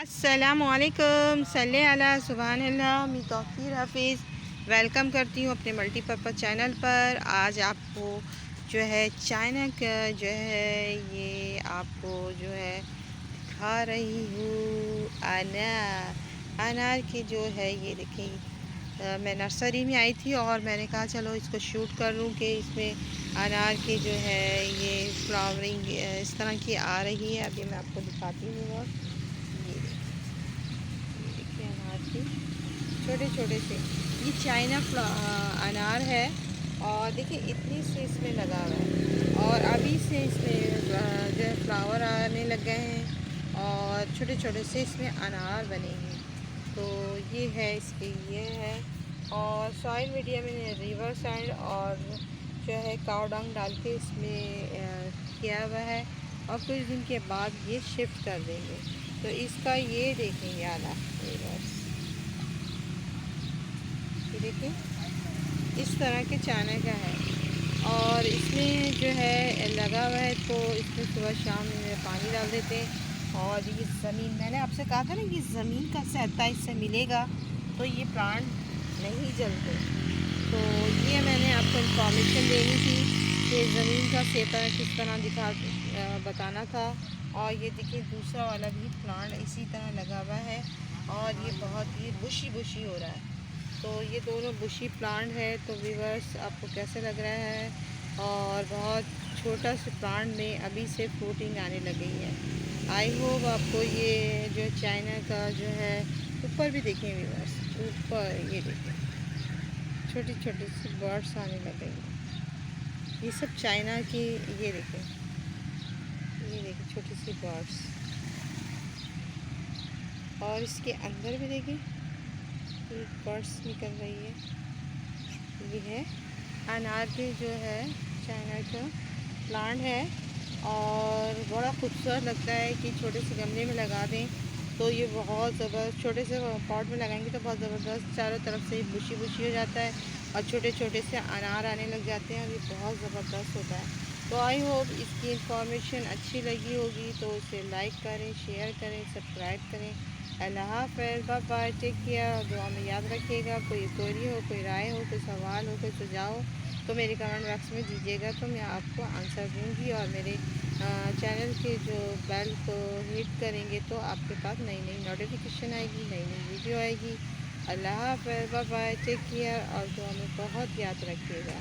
अस्सलामुअलैकुम सल्ले अला सुबहानल्लाह। मैं तौक़ीर हफ़ीज़ वेलकम करती हूँ अपने मल्टीपर्पज़ चैनल पर। आज आपको जो है चाइना का जो है ये आपको जो है दिखा रही हूँ अनार की जो है ये देखिए। मैं नर्सरी में आई थी और मैंने कहा चलो इसको शूट कर लूँ कि इसमें अनार की जो है ये फ्लावरिंग इस तरह की आ रही है। अभी मैं आपको दिखाती हूँ। और ये देखिए अनार के छोटे छोटे से ये चाइना अनार है। और देखिए इतनी से इसमें लगा हुआ है और अभी से इसमें जो है फ्लावर आने लग गए हैं और छोटे छोटे से इसमें अनार बने हैं। तो ये है इसके ये है। और सॉइल मीडिया में रिवर साइड और जो है काव डंग डाल के इसमें किया हुआ है और कुछ दिन के बाद ये शिफ्ट कर देंगे। तो इसका ये देखेंगे आला ये देखिए इस तरह के चाइना का है। और इसमें जो है लगा हुआ है तो इसमें सुबह शाम पानी डाल देते हैं। और ये ज़मीन मैंने आपसे कहा था ना कि ज़मीन का सहायता इससे मिलेगा तो ये प्लांट नहीं जलते। तो ये मैंने आपको इंफॉर्मेशन देनी थी कि ज़मीन का सहायता किस तरह बताना था। और ये देखिए दूसरा वाला भी प्लांट इसी तरह लगा हुआ है और ये बहुत ही बुशी हो रहा है। तो ये दोनों बुशी प्लांट है। तो व्यूअर्स आपको कैसे लग रहा है। और बहुत छोटा सा प्लांट में अभी से फ्रूटिंग आने लग गई है। आई होप आपको ये जो चाइना का जो है ऊपर भी देखें व्यूअर्स, ऊपर ये देखें छोटी छोटी सी बर्ड्स आने लग गई हैं। ये सब चाइना की ये देखें छोटी सी बर्ड्स। और इसके अंदर भी देखें ये बर्ड्स निकल रही है। ये है अनार की जो है चाइना का प्लांट है और बड़ा खूबसूरत लगता है कि छोटे से गमले में लगा दें तो ये बहुत ज़बरदस्त, छोटे से पॉट में लगाएंगे तो बहुत ज़बरदस्त चारों तरफ से बुशी हो जाता है और छोटे छोटे से अनार आने लग जाते हैं और ये बहुत ज़बरदस्त होता है। तो आई होप इसकी इंफॉर्मेशन अच्छी लगी होगी तो इसे लाइक करें, शेयर करें, सब्सक्राइब करें। अल्लाह हाफ़िज़, बाय बाय, टेक केयर। दुआ में याद रखिएगा। कोई क्वेरी हो, कोई राय हो, कोई सवाल हो, कोई सुझाव हो तो मेरे कमेंट बॉक्स में दीजिएगा तो मैं आपको आंसर दूँगी। और मेरे चैनल के जो बेल को हिट करेंगे तो आपके पास नई नई नोटिफिकेशन आएगी, नई नई वीडियो आएगी। अल्लाह हाफ़िज़, बाय बाय, टेक केयर और दुआ में बहुत याद रखिएगा।